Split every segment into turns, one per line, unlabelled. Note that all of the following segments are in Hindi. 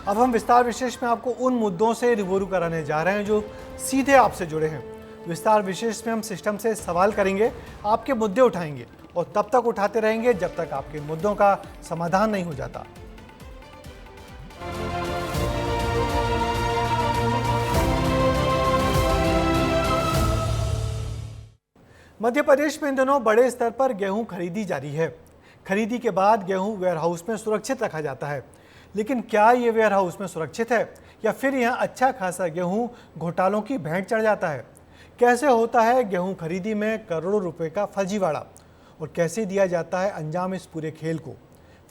अब हम विस्तार विशेष में आपको उन मुद्दों से रूबरू कराने जा रहे हैं जो सीधे आपसे जुड़े हैं। विस्तार विशेष में हम सिस्टम से सवाल करेंगे, आपके मुद्दे उठाएंगे और तब तक उठाते रहेंगे जब तक आपके मुद्दों का समाधान नहीं हो जाता। मध्य प्रदेश में इन दिनों बड़े स्तर पर गेहूं खरीदी जारी है। खरीदी के बाद गेहूं वेयरहाउस में सुरक्षित रखा जाता है, लेकिन क्या ये वेयरहाउस में सुरक्षित है या फिर यहाँ अच्छा खासा गेहूं घोटालों की भेंट चढ़ जाता है? कैसे होता है गेहूं खरीदी में करोड़ों रुपए का फर्जीवाड़ा और कैसे दिया जाता है अंजाम इस पूरे खेल को?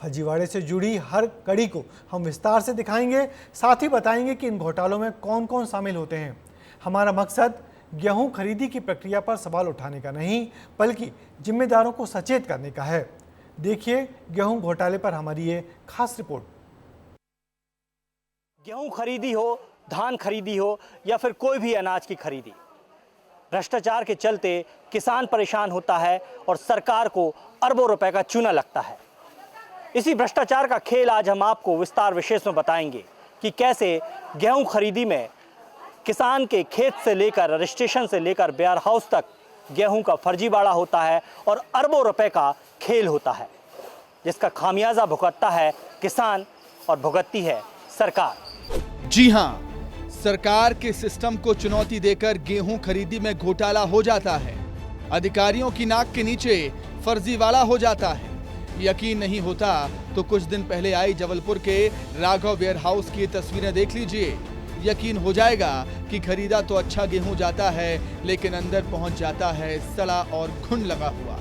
फर्जीवाड़े से जुड़ी हर कड़ी को हम विस्तार से दिखाएंगे, साथ ही बताएंगे कि इन घोटालों में कौन कौन शामिल होते हैं। हमारा मकसद गेहूं खरीदी की प्रक्रिया पर सवाल उठाने का नहीं, बल्कि जिम्मेदारों को सचेत करने का है। देखिए गेहूं घोटाले पर हमारी ये खास रिपोर्ट।
गेहूं खरीदी हो, धान खरीदी हो या फिर कोई भी अनाज की खरीदी, भ्रष्टाचार के चलते किसान परेशान होता है और सरकार को अरबों रुपए का चूना लगता है। इसी भ्रष्टाचार का खेल आज हम आपको विस्तार विशेष में बताएंगे कि कैसे गेहूं खरीदी में किसान के खेत से लेकर रजिस्ट्रेशन से लेकर वेयर हाउस तक गेहूं का फर्जीवाड़ा होता है और अरबों रुपए का खेल होता है, जिसका खामियाजा भुगतता है किसान और भुगतती है सरकार।
जी हां, सरकार के सिस्टम को चुनौती देकर गेहूं खरीदी में घोटाला हो जाता है। अधिकारियों की नाक के नीचे फर्जीवाड़ा हो जाता है। यकीन नहीं होता तो कुछ दिन पहले आई जबलपुर के राघव वेयर हाउस की तस्वीरें देख लीजिए। यकीन हो जाएगा कि खरीदा तो अच्छा गेहूं जाता है, लेकिन अंदर पहुंच जाता है सड़ा और घुन लगा हुआ।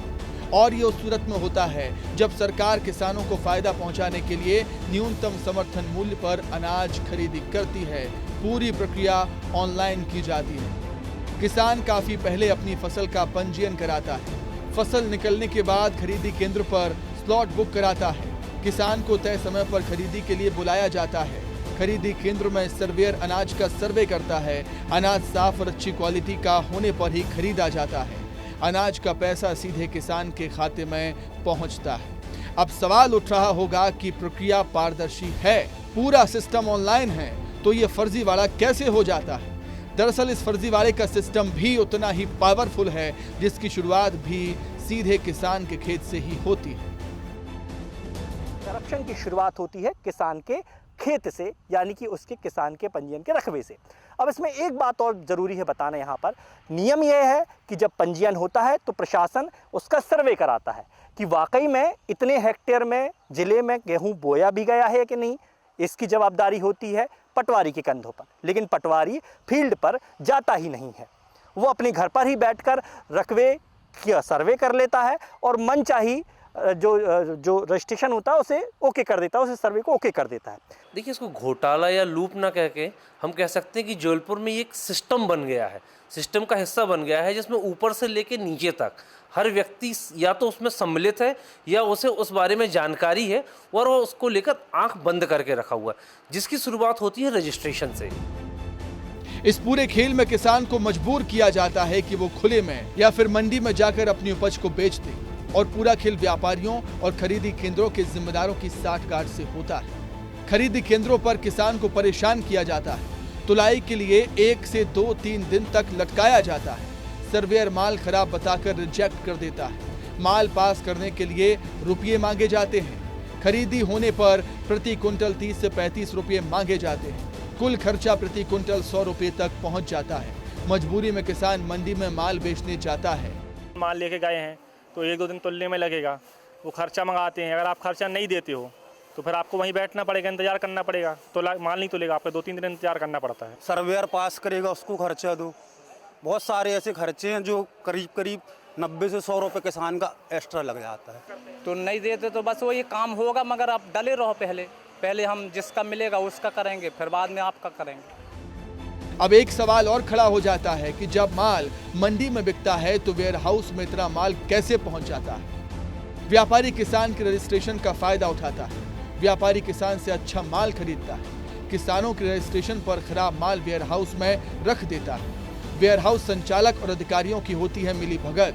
और ये उस सूरत में होता है जब सरकार किसानों को फायदा पहुंचाने के लिए न्यूनतम समर्थन मूल्य पर अनाज खरीदी करती है। पूरी प्रक्रिया ऑनलाइन की जाती है। किसान काफी पहले अपनी फसल का पंजीयन कराता है। फसल निकलने के बाद खरीदी केंद्र पर स्लॉट बुक कराता है। किसान को तय समय पर खरीदी के लिए बुलाया जाता है। खरीदी केंद्र में सर्वेयर अनाज का सर्वे करता है। अनाज साफ और अच्छी क्वालिटी का होने पर ही खरीदा जाता है। अनाज का पैसा सीधे किसान के खाते में पहुंचता है। अब सवाल उठ रहा होगा कि प्रक्रिया पारदर्शी है, पूरा सिस्टम ऑनलाइन है, तो ये फर्जीवाड़ा कैसे हो जाता है? दरअसल इस फर्जीवाड़े का सिस्टम भी उतना ही पावरफुल है जिसकी शुरुआत भी सीधे किसान के खेत से ही होती है।
करप्शन की शुरुआत होती है किसान के खेत से, यानी कि उसके किसान के पंजीयन के रकबे से। अब इसमें एक बात और ज़रूरी है बताना, यहाँ पर नियम यह है कि जब पंजीयन होता है तो प्रशासन उसका सर्वे कराता है कि वाकई में इतने हेक्टेयर में ज़िले में गेहूं बोया भी गया है कि नहीं। इसकी जवाबदारी होती है पटवारी के कंधों पर, लेकिन पटवारी फील्ड पर जाता ही नहीं है। वो अपने घर पर ही बैठकर रकबे का सर्वे कर लेता है और मनचाही जो रजिस्ट्रेशन होता है उसे ओके कर देता है, उसे सर्वे को ओके कर देता है।
देखिए, इसको घोटाला या लूप ना कह के हम कह सकते हैं कि जबलपुर में एक सिस्टम बन गया है, सिस्टम का हिस्सा बन गया है, जिसमें ऊपर से लेके नीचे तक हर व्यक्ति या तो उसमें सम्मिलित है या उसे उस बारे में जानकारी है और वो उसको लेकर आंख बंद करके रखा हुआ है, जिसकी शुरुआत होती है रजिस्ट्रेशन से।
इस पूरे खेल में किसान को मजबूर किया जाता है कि वो खुले में या फिर मंडी में जाकर अपनी उपज को बेच दे, और पूरा खेल व्यापारियों और खरीदी केंद्रों के जिम्मेदारों की साठगांठ से होता है। खरीदी केंद्रों पर किसान को परेशान किया जाता है। तुलाई के लिए 1 से 2-3 दिन तक लटकाया जाता है। सर्वेयर माल खराब बताकर रिजेक्ट कर देता है। माल पास करने के लिए रुपये मांगे जाते हैं। खरीदी होने पर प्रति कुंटल 30 से 35 रुपये मांगे जाते हैं। कुल खर्चा प्रति कुंटल 100 रुपये तक पहुंच जाता है। मजबूरी में किसान मंडी में माल बेचने जाता है।
माल लेके गए हैं तो 1-2 दिन तुलने में लगेगा, वो खर्चा मंगाते हैं। अगर आप खर्चा नहीं देते हो तो फिर आपको वहीं बैठना पड़ेगा, इंतजार करना पड़ेगा, तो माल नहीं तुलेगा, आपको 2-3 दिन इंतजार करना पड़ता है।
सर्वेयर पास करेगा, उसको खर्चा दो। बहुत सारे ऐसे खर्चे हैं जो करीब 90 से 100 रुपये किसान का एक्स्ट्रा लग जाता है।
तो नहीं देते तो बस वो ये काम होगा, मगर आप डले रहो। पहले हम जिसका मिलेगा उसका करेंगे, फिर बाद में आपका करेंगे।
अब एक सवाल और खड़ा हो जाता है कि जब माल मंडी में बिकता है तो वेयर हाउस में इतना माल कैसे पहुंच जाता है? व्यापारी किसान के रजिस्ट्रेशन का फायदा उठाता है। व्यापारी किसान से अच्छा माल खरीदता है। किसानों के रजिस्ट्रेशन पर खराब माल वेयर हाउस में रख देता है। वेयर हाउस संचालक और अधिकारियों की होती है मिली भगत।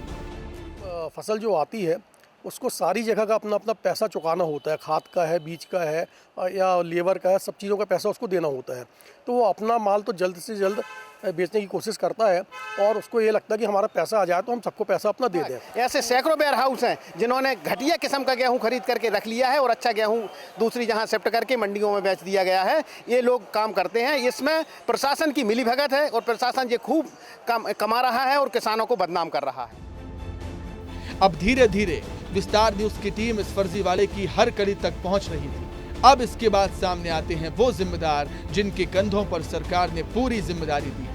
फसल जो आती है उसको सारी जगह का अपना अपना पैसा चुकाना होता है, खाद का है, बीज का है या लेबर का है, सब चीज़ों का पैसा उसको देना होता है। तो वो अपना माल तो जल्द से जल्द बेचने की कोशिश करता है और उसको ये लगता है कि हमारा पैसा आ जाए तो हम सबको पैसा अपना दे दें।
ऐसे सैकड़ों वेयर हाउस हैं जिन्होंने घटिया किस्म का गेहूं खरीद करके रख लिया है और अच्छा गेहूं दूसरी जहां शिफ्ट करके मंडियों में बेच दिया गया है। ये लोग काम करते हैं, इसमें प्रशासन की मिलीभगत है और प्रशासन ये खूब कमा रहा है और किसानों को बदनाम कर रहा है।
अब धीरे धीरे विस्तार न्यूज की टीम इस फर्जीवाड़े की हर कड़ी तक पहुंच रही थी। अब इसके बाद सामने आते हैं वो जिम्मेदार जिनके कंधों पर सरकार ने पूरी जिम्मेदारी दी।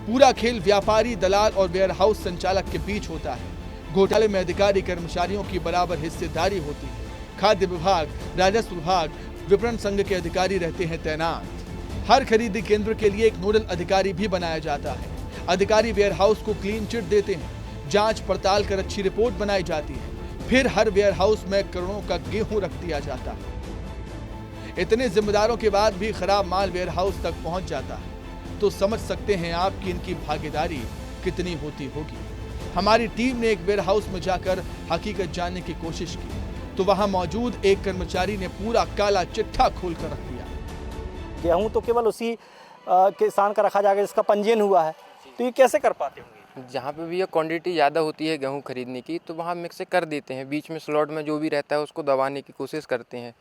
पूरा खेल व्यापारी, दलाल और वेयर हाउस संचालक के बीच होता है। घोटाले में अधिकारी कर्मचारियों की बराबर हिस्सेदारी होती है। खाद्य विभाग, राजस्व विभाग, विपणन संघ के अधिकारी रहते हैं तैनात। हर खरीदी केंद्र के लिए एक नोडल अधिकारी भी बनाया जाता है। अधिकारी वेयर हाउस को क्लीन चिट देते हैं, जांच पड़ताल कर अच्छी रिपोर्ट बनाई जाती है। फिर हर वेयर हाउस में करोड़ों का गेहूं रख दिया जाता है। इतने जिम्मेदारों के बाद भी खराब माल वेयर हाउस तक पहुंच जाता है तो समझ सकते हैं आप कि इनकी भागीदारी कितनी होती होगी। हमारी टीम ने एक वेयर हाउस में जाकर हकीकत जानने की कोशिश की तो वहां मौजूद एक कर्मचारी ने पूरा काला चिट्ठा खोलकर रख दिया।
गेहूं तो केवल उसी किसान का रखा जाएगा जिसका पंजीयन हुआ है, तो ये कैसे कर पाते होंगे?
जहाँ पे भी ये क्वांटिटी ज़्यादा होती है गेहूं खरीदने की तो वहाँ मिक्स कर देते हैं, बीच में स्लॉट में जो भी रहता है उसको दबाने की कोशिश करते हैं।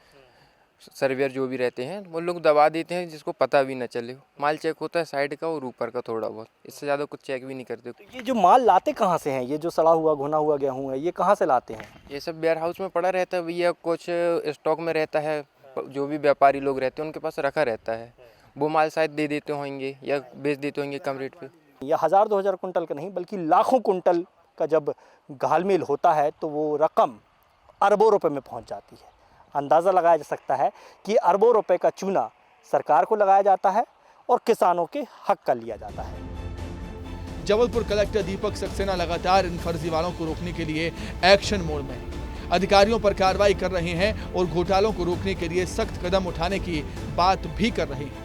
सर्वेयर जो भी रहते हैं वो लोग दबा देते हैं जिसको पता भी न चले। माल चेक होता है साइड का और ऊपर का थोड़ा बहुत, इससे ज़्यादा कुछ चेक भी नहीं करते।
तो ये जो माल लाते कहाँ से हैं? ये जो सड़ा हुआ घुना हुआ गेहूँ है ये कहाँ से लाते हैं?
ये सब वेयर हाउस में पड़ा रहता है भैया, कुछ स्टॉक में रहता है, जो भी व्यापारी लोग रहते हैं उनके पास रखा रहता है। वो माल शायद दे देते होंगे या बेच देते होंगे कम रेट पे।
यह 1000-2000 कुंटल का नहीं बल्कि लाखों कुंटल का जब घालमेल होता है तो वो रकम अरबों रुपए में पहुंच जाती है। अंदाज़ा लगाया जा सकता है कि अरबों रुपए का चूना सरकार को लगाया जाता है और किसानों के हक का लिया जाता है।
जबलपुर कलेक्टर दीपक सक्सेना लगातार इन फर्जीवालों को रोकने के लिए एक्शन मोड में हैं। अधिकारियों पर कार्रवाई कर रहे हैं और घोटालों को रोकने के लिए सख्त कदम उठाने की बात भी कर रहे हैं।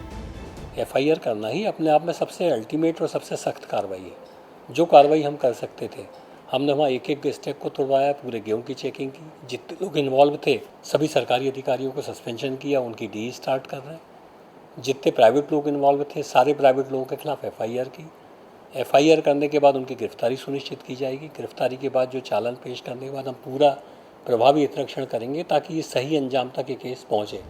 FIR करना ही अपने आप में सबसे अल्टीमेट और सबसे सख्त कार्रवाई है। जो कार्रवाई हम कर सकते थे हमने वहाँ एक एक स्टेप को तोड़वाया, पूरे गेहूं की चेकिंग की, जितने लोग इन्वॉल्व थे सभी सरकारी अधिकारियों को सस्पेंशन किया, उनकी डी स्टार्ट कर रहे हैं। जितने प्राइवेट लोग इन्वॉल्व थे सारे प्राइवेट लोगों के खिलाफ FIR की। FIR करने के बाद उनकी गिरफ्तारी सुनिश्चित की जाएगी। गिरफ्तारी के बाद जो चालान पेश करने के बाद हम पूरा प्रभावी निरीक्षण करेंगे ताकि ये सही अंजाम तक ये केस पहुँचे।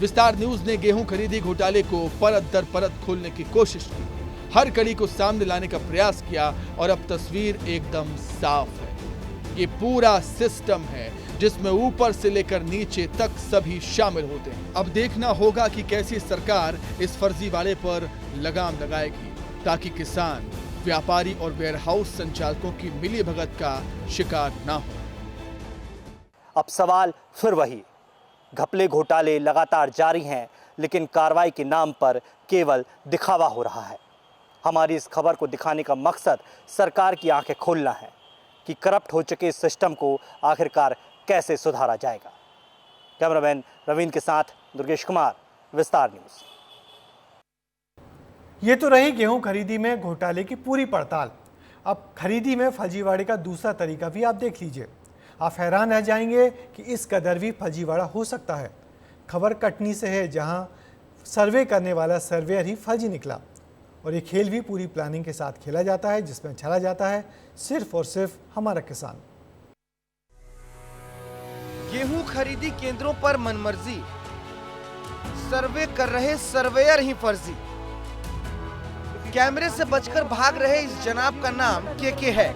विस्तार न्यूज ने गेहूं खरीदी घोटाले को परत दर परत खोलने की कोशिश की, हर कड़ी को सामने लाने का प्रयास किया और अब तस्वीर एकदम साफ है। ये पूरा सिस्टम है जिसमें ऊपर से लेकर नीचे तक सभी शामिल होते हैं। अब देखना होगा कि कैसी सरकार इस फर्जीवाड़े पर लगाम लगाएगी ताकि किसान, व्यापारी और वेयर हाउस संचालकों की मिलीभगत का शिकार ना हो।
अब सवाल फिर वही, घपले घोटाले लगातार जारी हैं लेकिन कार्रवाई के नाम पर केवल दिखावा हो रहा है। हमारी इस खबर को दिखाने का मकसद सरकार की आंखें खोलना है कि करप्ट हो चुके इस सिस्टम को आखिरकार कैसे सुधारा जाएगा। कैमरामैन रवींद्र के साथ दुर्गेश कुमार, विस्तार न्यूज़।
ये तो रही गेहूं खरीदी में घोटाले की पूरी पड़ताल। अब खरीदी में फर्जीवाड़े का दूसरा तरीका भी आप देख लीजिए। आप हैरान रह जाएंगे कि इस कदर भी फर्जीवाड़ा हो सकता है। खबर कटनी से है जहां सर्वे करने वाला सर्वेयर ही फर्जी निकला और ये खेल भी पूरी प्लानिंग के साथ खेला जाता है जिसमें छला जाता है सिर्फ और सिर्फ हमारा किसान।
गेहूं खरीदी केंद्रों पर मनमर्जी, सर्वे कर रहे सर्वेयर ही फर्जी। कैमरे से बचकर भाग रहे इस जनाब का नाम केके है।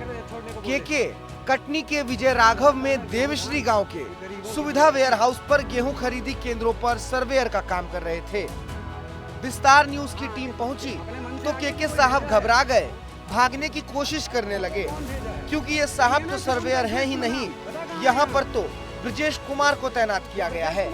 केके कटनी के विजय राघव में देवश्री गांव के सुविधा वेयर हाउस पर गेहूं खरीदी केंद्रों पर सर्वेयर का काम कर रहे थे। विस्तार न्यूज की टीम पहुंची तो केके साहब घबरा गए, भागने की कोशिश करने लगे क्योंकि ये साहब तो सर्वेयर हैं ही नहीं, यहाँ पर तो ब्रजेश कुमार को तैनात किया गया है।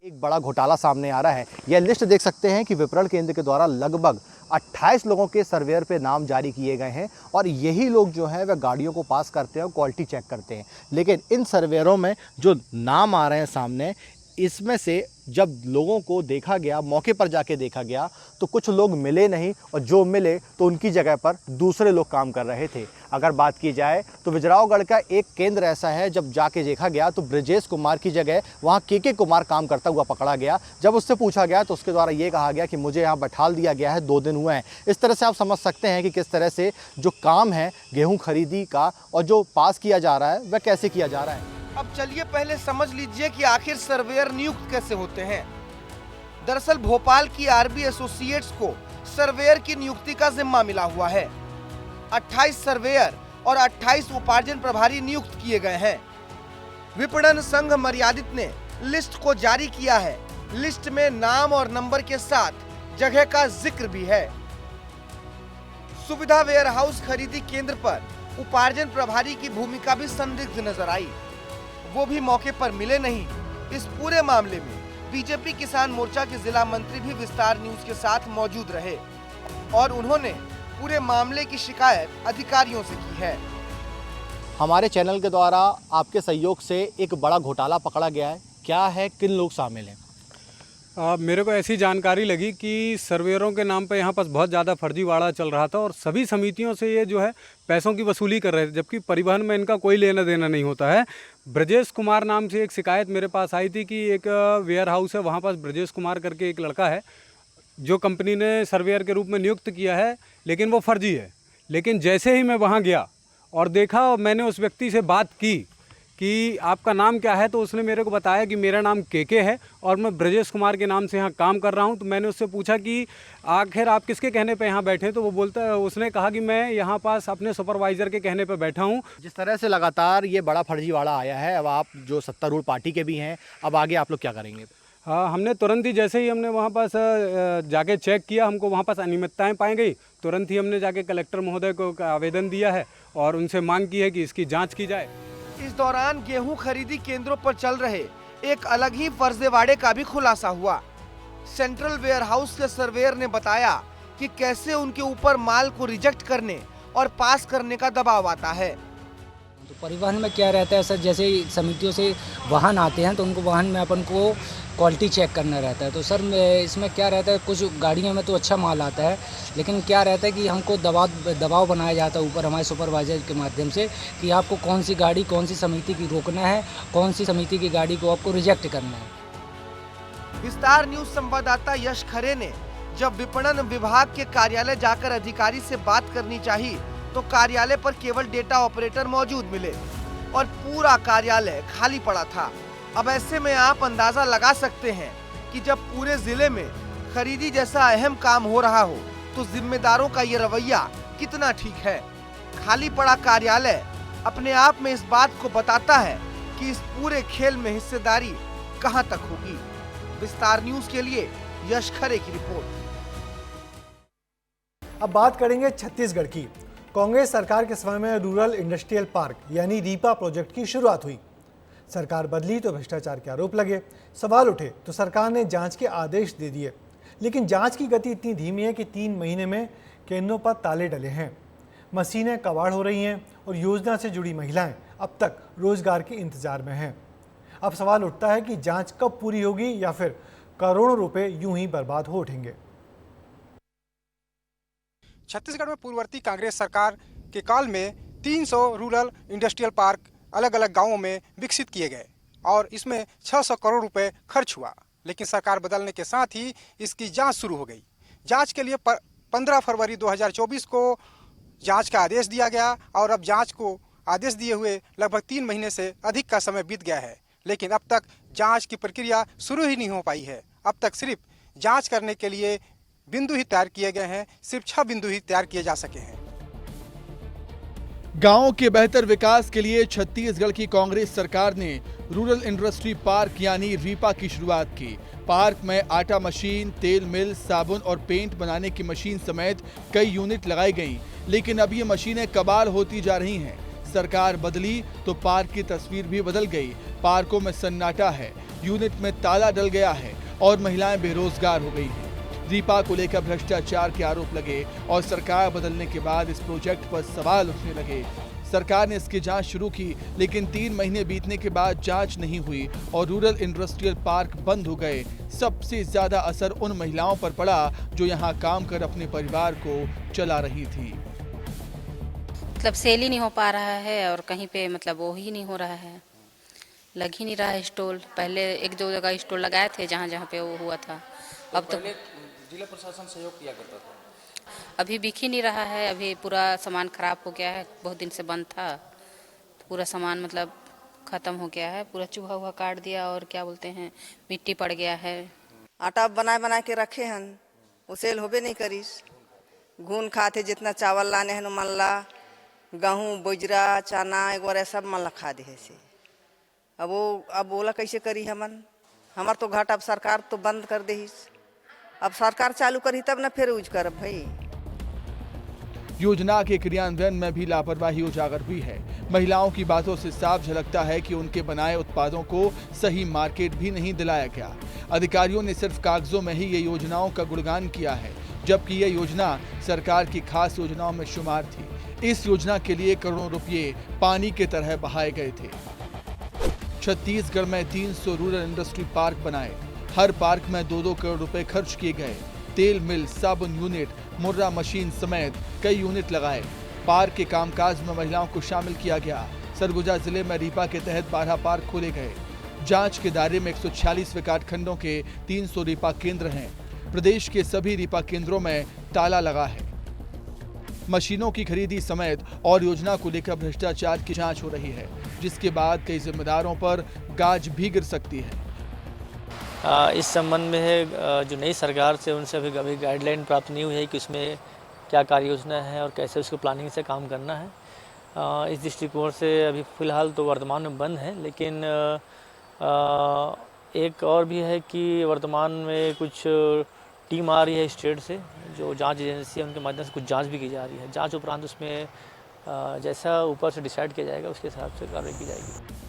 एक बड़ा घोटाला सामने आ रहा है। यह लिस्ट देख सकते हैं कि विपणन केंद्र के द्वारा लगभग 28 लोगों के सर्वेयर पे नाम जारी किए गए हैं और यही लोग जो हैं वह गाड़ियों को पास करते हैं और क्वालिटी चेक करते हैं। लेकिन इन सर्वेयरों में जो नाम आ रहे हैं सामने, इसमें से जब लोगों को देखा गया, मौके पर जाके देखा गया, तो कुछ लोग मिले नहीं और जो मिले तो उनकी जगह पर दूसरे लोग काम कर रहे थे। अगर बात की जाए तो विजरावगढ़ का एक केंद्र ऐसा है, जब जाके देखा गया तो ब्रजेश कुमार की जगह वहाँ के कुमार काम करता हुआ पकड़ा गया। जब उससे पूछा गया तो उसके द्वारा ये कहा गया कि मुझे यहाँ बैठाल दिया गया है, 2 दिन हुए हैं। इस तरह से आप समझ सकते हैं कि किस तरह से जो काम है गेहूँ खरीदी का और जो पास किया जा रहा है वह कैसे किया जा रहा है।
अब चलिए पहले समझ लीजिए कि आखिर सर्वेयर नियुक्त कैसे होते हैं। दरअसल भोपाल की आरबी एसोसिएट्स को सर्वेयर की नियुक्ति का जिम्मा मिला हुआ है। 28 सर्वेयर और 28 उपार्जन प्रभारी नियुक्त किए गए हैं। विपणन संघ मर्यादित ने लिस्ट को जारी किया है। लिस्ट में नाम और नंबर के साथ जगह का जिक्र भी है। सुविधा वेयर हाउस खरीदी केंद्र पर उपार्जन प्रभारी की भूमिका भी संदिग्ध नजर आई। वो भी मौके पर मिले नहीं। इस पूरे मामले में बीजेपी किसान मोर्चा के जिला मंत्री भी विस्तार न्यूज के साथ मौजूद रहे और उन्होंने पूरे मामले की शिकायत अधिकारियों से की है।
हमारे चैनल के द्वारा आपके सहयोग से एक बड़ा घोटाला पकड़ा गया है, क्या है, किन लोग शामिल हैं?
मेरे को ऐसी जानकारी लगी कि सर्वेयरों के नाम पे यहाँ पर बहुत ज़्यादा फर्जीवाड़ा चल रहा था और सभी समितियों से ये जो है पैसों की वसूली कर रहे थे, जबकि परिवहन में इनका कोई लेना देना नहीं होता है। ब्रजेश कुमार नाम से एक शिकायत मेरे पास आई थी कि एक वेयर हाउस है, वहाँ पास ब्रजेश कुमार करके एक लड़का है जो कंपनी ने सर्वेयर के रूप में नियुक्त किया है, लेकिन वो फर्जी है। लेकिन जैसे ही मैं वहाँ गया और देखा, मैंने उस व्यक्ति से बात की कि आपका नाम क्या है, तो उसने मेरे को बताया कि मेरा नाम के है और मैं ब्रजेश कुमार के नाम से यहाँ काम कर रहा हूँ। तो मैंने उससे पूछा कि आखिर आप किसके कहने पे यहाँ बैठे, तो उसने कहा कि मैं यहाँ पास अपने सुपरवाइज़र के कहने पे बैठा हूँ।
जिस तरह से लगातार ये बड़ा फर्जीवाड़ा आया है, अब आप जो सत्तारूढ़ पार्टी के भी हैं, अब आगे आप लोग क्या करेंगे?
हाँ, हमने तुरंत ही, जैसे ही हमने वहाँ पास जाके चेक किया, हमको वहाँ पास अनियमितताएँ पाई गई, तुरंत ही हमने जाके कलेक्टर महोदय को आवेदन दिया है और उनसे मांग की है कि इसकी जाँच की जाए।
इस दौरान गेहूं खरीदी केंद्रों पर चल रहे एक अलग ही फर्जीवाड़े का भी खुलासा हुआ। सेंट्रल वेयर हाउस के सर्वेयर ने बताया कि कैसे उनके ऊपर माल को रिजेक्ट करने और पास करने का दबाव आता है।
तो परिवहन में क्या रहता है सर, जैसे समितियों से वाहन आते हैं तो उनको वाहन में अपन को क्वालिटी चेक करना रहता है। तो सर इसमें क्या रहता है, कुछ गाड़ियों में तो अच्छा माल आता है, लेकिन क्या रहता है कि हमको दबाव बनाया जाता है ऊपर हमारे सुपरवाइजर के माध्यम से कि आपको कौन सी गाड़ी कौन सी समिति की रोकना है, कौन सी समिति की गाड़ी को आपको रिजेक्ट करना है।
विस्तार न्यूज संवाददाता यश खरे ने जब विपणन विभाग के कार्यालय जाकर अधिकारी से बात करनी चाहिए तो कार्यालय पर केवल डेटा ऑपरेटर मौजूद मिले और पूरा कार्यालय खाली पड़ा था। अब ऐसे में आप अंदाजा लगा सकते हैं कि जब पूरे जिले में खरीदी जैसा अहम काम हो रहा हो तो जिम्मेदारों का ये रवैया कितना ठीक है। खाली पड़ा कार्यालय अपने आप में इस बात को बताता है कि इस पूरे खेल में हिस्सेदारी कहां तक होगी। विस्तार न्यूज के लिए यश खरे की रिपोर्ट।
अब बात करेंगे छत्तीसगढ़ की। कांग्रेस सरकार के समय में रूरल इंडस्ट्रियल पार्क यानी रीपा प्रोजेक्ट की शुरुआत हुई। सरकार बदली तो भ्रष्टाचार के आरोप लगे, सवाल उठे तो सरकार ने जांच के आदेश दे दिए, लेकिन जांच की गति इतनी धीमी है कि 3 महीने में केंद्रों पर ताले डले हैं, मशीनें कबाड़ हो रही हैं और योजना से जुड़ी महिलाएं अब तक रोजगार के इंतजार में हैं। अब सवाल उठता है कि जांच कब पूरी होगी या फिर करोड़ों रुपए यूं ही बर्बाद हो उठेंगे।
छत्तीसगढ़ में पूर्ववर्ती कांग्रेस सरकार के काल में 300 रूरल इंडस्ट्रियल पार्क अलग अलग गांवों में विकसित किए गए और इसमें 600 करोड़ रुपए खर्च हुआ। लेकिन सरकार बदलने के साथ ही इसकी जांच शुरू हो गई। जांच के लिए 15 फरवरी 2024 को जांच का आदेश दिया गया और अब जांच को आदेश दिए हुए लगभग 3 महीने से अधिक का समय बीत गया है, लेकिन अब तक जांच की प्रक्रिया शुरू ही नहीं हो पाई है। अब तक सिर्फ जांच करने के लिए बिंदु ही तैयार किए गए हैं, सिर्फ 6 बिंदु ही तैयार किए जा सके हैं।
गांवों के बेहतर विकास के लिए छत्तीसगढ़ की कांग्रेस सरकार ने रूरल इंडस्ट्री पार्क यानी रीपा की शुरुआत की। पार्क में आटा मशीन, तेल मिल, साबुन और पेंट बनाने की मशीन समेत कई यूनिट लगाई गई, लेकिन अब ये मशीनें कबाड़ होती जा रही हैं। सरकार बदली तो पार्क की तस्वीर भी बदल गई। पार्कों में सन्नाटा है, यूनिट में ताला डल गया है और महिलाएं बेरोजगार हो गई हैं। रीपा को लेकर भ्रष्टाचार के आरोप लगे और सरकार बदलने के बाद इस प्रोजेक्ट पर सवाल उठने लगे। सरकार ने इसकी जांच शुरू की, लेकिन 3 महीने बीतने के बाद जांच नहीं हुई और रूरल इंडस्ट्रियल पार्क बंद हो गए। सबसे ज्यादा असर उन महिलाओं पर पड़ा जो यहाँ काम कर अपने परिवार को चला रही थी।
मतलब सेल ही नहीं हो पा रहा है और कहीं पे मतलब वो ही नहीं हो रहा है, लग ही नहीं रहा है स्टॉल। पहले 1-2 जगह स्टॉल लगाए थे जहाँ जहाँ पे वो हुआ था, अब तो
जिला प्रशासन सहयोग किया करता था,
अभी बिक ही नहीं रहा है। अभी पूरा सामान खराब हो गया है, बहुत दिन से बंद था तो पूरा सामान मतलब ख़त्म हो गया है, पूरा चूहा हुआ काट दिया और क्या बोलते हैं मिट्टी पड़ गया है।
आटा बना के रखे हन, वो सेल होबे नहीं करीस। घून खाते जितना चावल लाने हैं मन ला, गेहूँ बाजरा चना एक बार सब मन ला खा दे से। अब बोला कैसे करी हमन, हमार तो घाट अब सरकार तो बंद कर दे, अब सरकार चालू करी तब ना फिर यूज करब भाई।
योजना के क्रियान्वयन में भी लापरवाही उजागर हुई है। महिलाओं की बातों से साफ झलकता है कि उनके बनाए उत्पादों को सही मार्केट भी नहीं दिलाया गया। अधिकारियों ने सिर्फ कागजों में ही ये योजनाओं का गुणगान किया है, जबकि ये योजना सरकार की खास योजनाओं में शुमार थी। इस योजना के लिए करोड़ों रुपये पानी की तरह बहाए गए थे। छत्तीसगढ़ में 300 रूरल इंडस्ट्री पार्क बनाए, हर पार्क में 2-2 करोड़ रुपए खर्च किए गए। तेल मिल, साबुन यूनिट, मुर्रा मशीन समेत कई यूनिट लगाए। पार्क के कामकाज में महिलाओं को शामिल किया गया। सरगुजा जिले में रीपा के तहत 12 पार्क खोले गए। जांच के दायरे में 146 विकास खंडों के 300 रीपा केंद्र हैं। प्रदेश के सभी रीपा केंद्रों में ताला लगा है। मशीनों की खरीदी समेत और योजना को लेकर भ्रष्टाचार की जांच हो रही है, जिसके बाद कई जिम्मेदारों पर गाज भी गिर सकती है।
इस संबंध में है जो नई सरकार से उनसे अभी गाइडलाइन प्राप्त नहीं हुई है कि उसमें क्या कार्य योजना है और कैसे उसको प्लानिंग से काम करना है। इस दृष्टिकोण से अभी फ़िलहाल तो वर्तमान में बंद है, लेकिन एक और भी है कि वर्तमान में कुछ टीम आ रही है स्टेट से, जो जांच एजेंसी है, उनके माध्यम से कुछ जांच भी की जा रही है। जांच उपरांत उसमें जैसा ऊपर से डिसाइड किया जाएगा उसके हिसाब से कार्रवाई की जाएगी।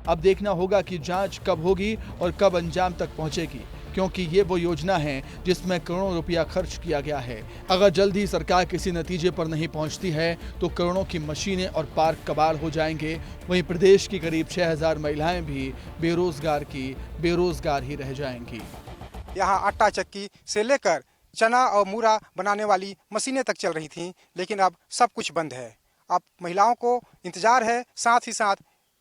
अब देखना होगा कि जांच कब होगी और कब अंजाम तक पहुंचेगी, क्योंकि ये वो योजना है जिसमें करोड़ों रुपया खर्च किया गया है। अगर जल्द ही सरकार किसी नतीजे पर नहीं पहुंचती है तो करोड़ों की मशीनें और पार्क कबाड़ हो जाएंगे। वहीं प्रदेश की करीब 6000 महिलाएं भी बेरोजगार ही रह जाएंगी।
यहाँ आटा चक्की से लेकर चना और मूरा बनाने वाली मशीनें तक चल रही थीं, लेकिन अब सब कुछ बंद है। अब महिलाओं को इंतजार है, साथ ही साथ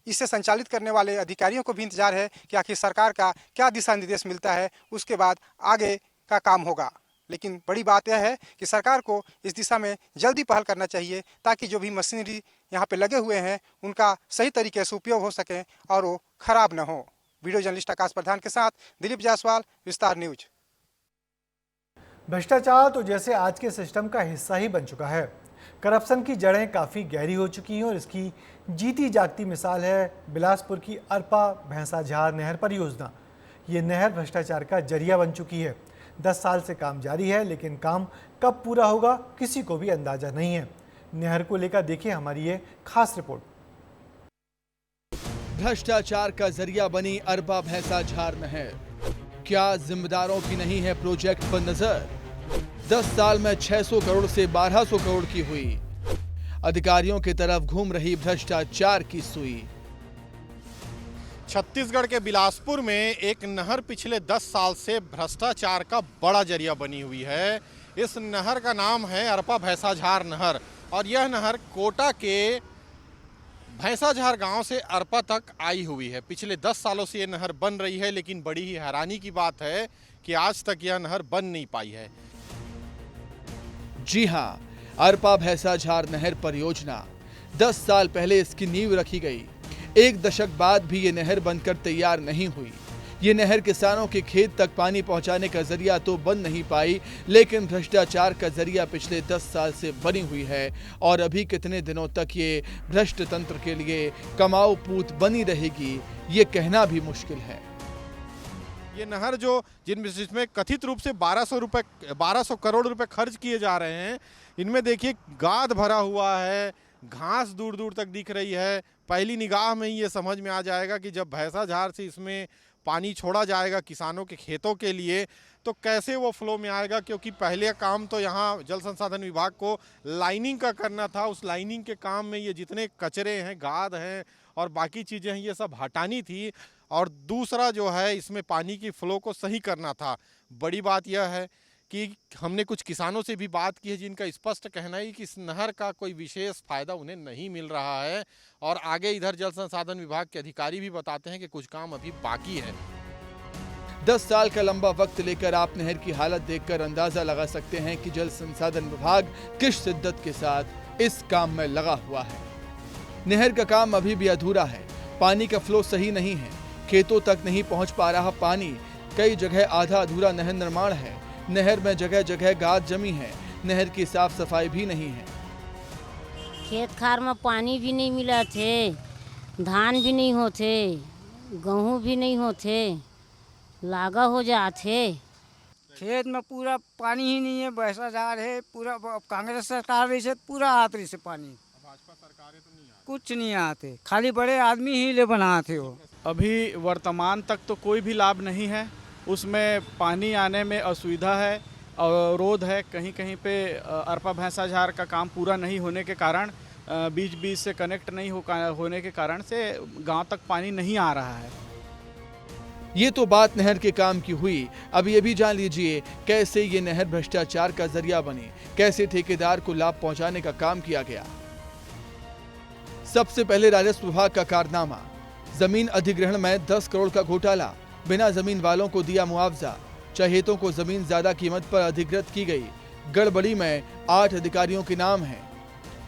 इसे संचालित करने वाले अधिकारियों को भी इंतजार है कि आखिर सरकार का क्या दिशा निर्देश मिलता है, उसके बाद आगे का काम होगा। लेकिन बड़ी बात यह है कि सरकार को इस दिशा में जल्दी पहल करना चाहिए, ताकि जो भी मशीनरी यहाँ पे लगे हुए हैं उनका सही तरीके से उपयोग हो सके और वो खराब न हो। वीडियो जर्नलिस्ट आकाश प्रधान के साथ दिलीप जायसवाल, विस्तार न्यूज।
भ्रष्टाचार तो जैसे आज के सिस्टम का हिस्सा ही बन चुका है। करप्शन की जड़ें काफ़ी गहरी हो चुकी हैं और इसकी जीती जागती मिसाल है बिलासपुर की अरपा भैंसाझार नहर परियोजना। ये नहर भ्रष्टाचार का जरिया बन चुकी है। 10 साल से काम जारी है, लेकिन काम कब पूरा होगा किसी को भी अंदाजा नहीं है। नहर को लेकर देखिए हमारी ये खास रिपोर्ट।
भ्रष्टाचार का जरिया बनी अरपा भैंसाझार नहर, क्या जिम्मेदारों की नहीं है प्रोजेक्ट पर नजर? 10 साल में 600 करोड़ से 1200 करोड़ की हुई। अधिकारियों की तरफ घूम रही भ्रष्टाचार की सुई।
छत्तीसगढ़ के बिलासपुर में एक नहर पिछले 10 साल से भ्रष्टाचार का बड़ा जरिया बनी हुई है। इस नहर का नाम है अरपा भैंसाझार नहर और यह नहर कोटा के भैंसाझार गांव से अरपा तक आई हुई है। पिछले 10 सालों से यह नहर बन रही है, लेकिन बड़ी ही हैरानी की बात है कि आज तक यह नहर बन नहीं पाई है।
जी हां, अरपा भैंसाझार नहर परियोजना 10 साल पहले इसकी नींव रखी गई। 1 दशक बाद भी ये नहर बनकर तैयार नहीं हुई। ये नहर किसानों के खेत तक पानी पहुंचाने का जरिया तो बन नहीं पाई, लेकिन भ्रष्टाचार का जरिया पिछले 10 साल से बनी हुई है और अभी कितने दिनों तक ये भ्रष्ट तंत्र के लिए कमाऊ पूत बनी रहेगी, ये कहना भी मुश्किल है।
ये नहर जिसमें कथित रूप से 1200 करोड़ रुपए खर्च किए जा रहे हैं, इनमें देखिए गाद भरा हुआ है, घास दूर दूर तक दिख रही है। पहली निगाह में ही ये समझ में आ जाएगा कि जब भैंसाझार से इसमें पानी छोड़ा जाएगा किसानों के खेतों के लिए, तो कैसे वो फ्लो में आएगा, क्योंकि पहले काम तो यहाँ जल संसाधन विभाग को लाइनिंग का करना था। उस लाइनिंग के काम में ये जितने कचरे हैं, गाद हैं और बाकी चीज़ें हैं, ये सब हटानी थी। और दूसरा जो है, इसमें पानी की फ्लो को सही करना था। बड़ी बात यह है कि हमने कुछ किसानों से भी बात की है जिनका स्पष्ट कहना है कि इस नहर का कोई विशेष फ़ायदा उन्हें नहीं मिल रहा है। और आगे इधर जल संसाधन विभाग के अधिकारी भी बताते हैं कि कुछ काम अभी बाकी है।
10 साल का लंबा वक्त लेकर आप नहर की हालत देखकर अंदाजा लगा सकते हैं कि जल संसाधन विभाग किस शिद्दत के साथ इस काम में लगा हुआ है। नहर का काम अभी भी अधूरा है। पानी का फ्लो सही नहीं है, खेतों तक नहीं पहुंच पा रहा पानी। कई जगह आधा अधूरा नहर निर्माण है। नहर में जगह जगह गाद जमी है। नहर की साफ सफाई भी नहीं है।
खेत खार में पानी भी नहीं मिला थे, धान भी नहीं होते, गेहूँ भी नहीं होते, लागा हो जाते।
खेत में पूरा पानी ही नहीं है, बहसा जा रहे पूरा। कांग्रेस सरकार रही से पूरा आत रही से पानी,
भाजपा सरकारें तो नहीं
कुछ नहीं आते, खाली बड़े आदमी ही ले बनाते हो।
अभी वर्तमान तक तो कोई भी लाभ नहीं है। उसमें पानी आने में असुविधा है, अवरोध है। कहीं कहीं पे अरपा भैंसाझार का काम पूरा नहीं होने के कारण, बीच बीच से कनेक्ट नहीं होने के कारण से गांव तक पानी नहीं आ रहा है।
ये तो बात नहर के काम की हुई। अब ये भी जान लीजिए कैसे ये नहर भ्रष्टाचार का जरिया बनी, कैसे ठेकेदार को लाभ पहुंचाने का काम किया गया। सबसे पहले राजस्व विभाग का कारनामा, जमीन अधिग्रहण में 10 करोड़ का घोटाला। बिना जमीन वालों को दिया मुआवजा। चहेतों को जमीन ज्यादा कीमत पर अधिकृत की गई। गड़बड़ी में 8 अधिकारियों के नाम हैं।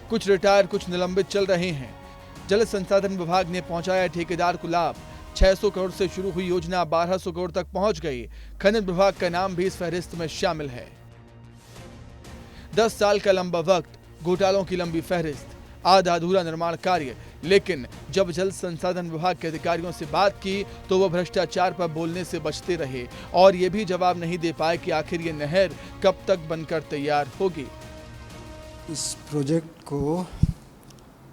कुछ रिटायर, कुछ निलंबित चल रहे हैं। जल संसाधन विभाग ने पहुंचाया ठेकेदार को लाभ। 600 करोड़ से शुरू हुई योजना 1200 करोड़ तक पहुंच गई। खनन विभाग का नाम भी इस फहरिस्त में शामिल है। 10 साल का लंबा वक्त, घोटालों की लंबी फहरिस्त, आधा अधूरा निर्माण कार्य। लेकिन जब जल संसाधन विभाग के अधिकारियों से बात की तो वह भ्रष्टाचार पर बोलने से बचते रहे और ये भी जवाब नहीं दे पाए कि आखिर ये नहर कब तक बनकर तैयार होगी।
इस प्रोजेक्ट को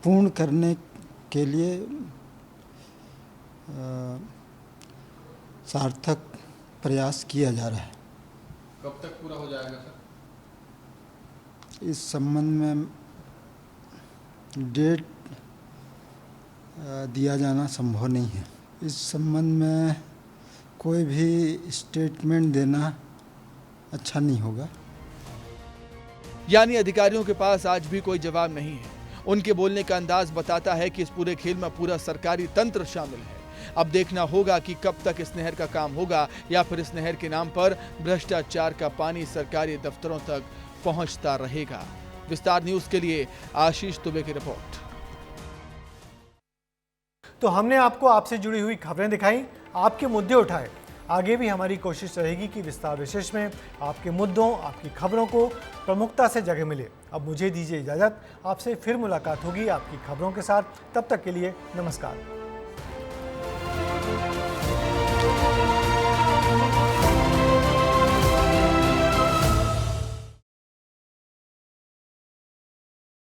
पूर्ण करने के लिए सार्थक प्रयास किया जा रहा है।
कब तक पूरा हो जाएगा सर?
इस संबंध में डेट दिया जाना संभव नहीं है। इस संबंध में कोई भी स्टेटमेंट देना अच्छा नहीं होगा।
यानी अधिकारियों के पास आज भी कोई जवाब नहीं है। उनके बोलने का अंदाज बताता है कि इस पूरे खेल में पूरा सरकारी तंत्र शामिल है। अब देखना होगा कि कब तक इस नहर का काम होगा या फिर इस नहर के नाम पर भ्रष्टाचार का पानी सरकारी दफ्तरों तक पहुंचता रहेगा। विस्तार न्यूज के लिए आशीष दुबे की रिपोर्ट।
तो हमने आपको आपसे जुड़ी हुई खबरें दिखाई, आपके मुद्दे उठाए। आगे भी हमारी कोशिश रहेगी कि विस्तार विशेष में आपके मुद्दों, आपकी खबरों को प्रमुखता से जगह मिले। अब मुझे दीजिए इजाज़त, आपसे फिर मुलाकात होगी आपकी खबरों के साथ। तब तक के लिए नमस्कार।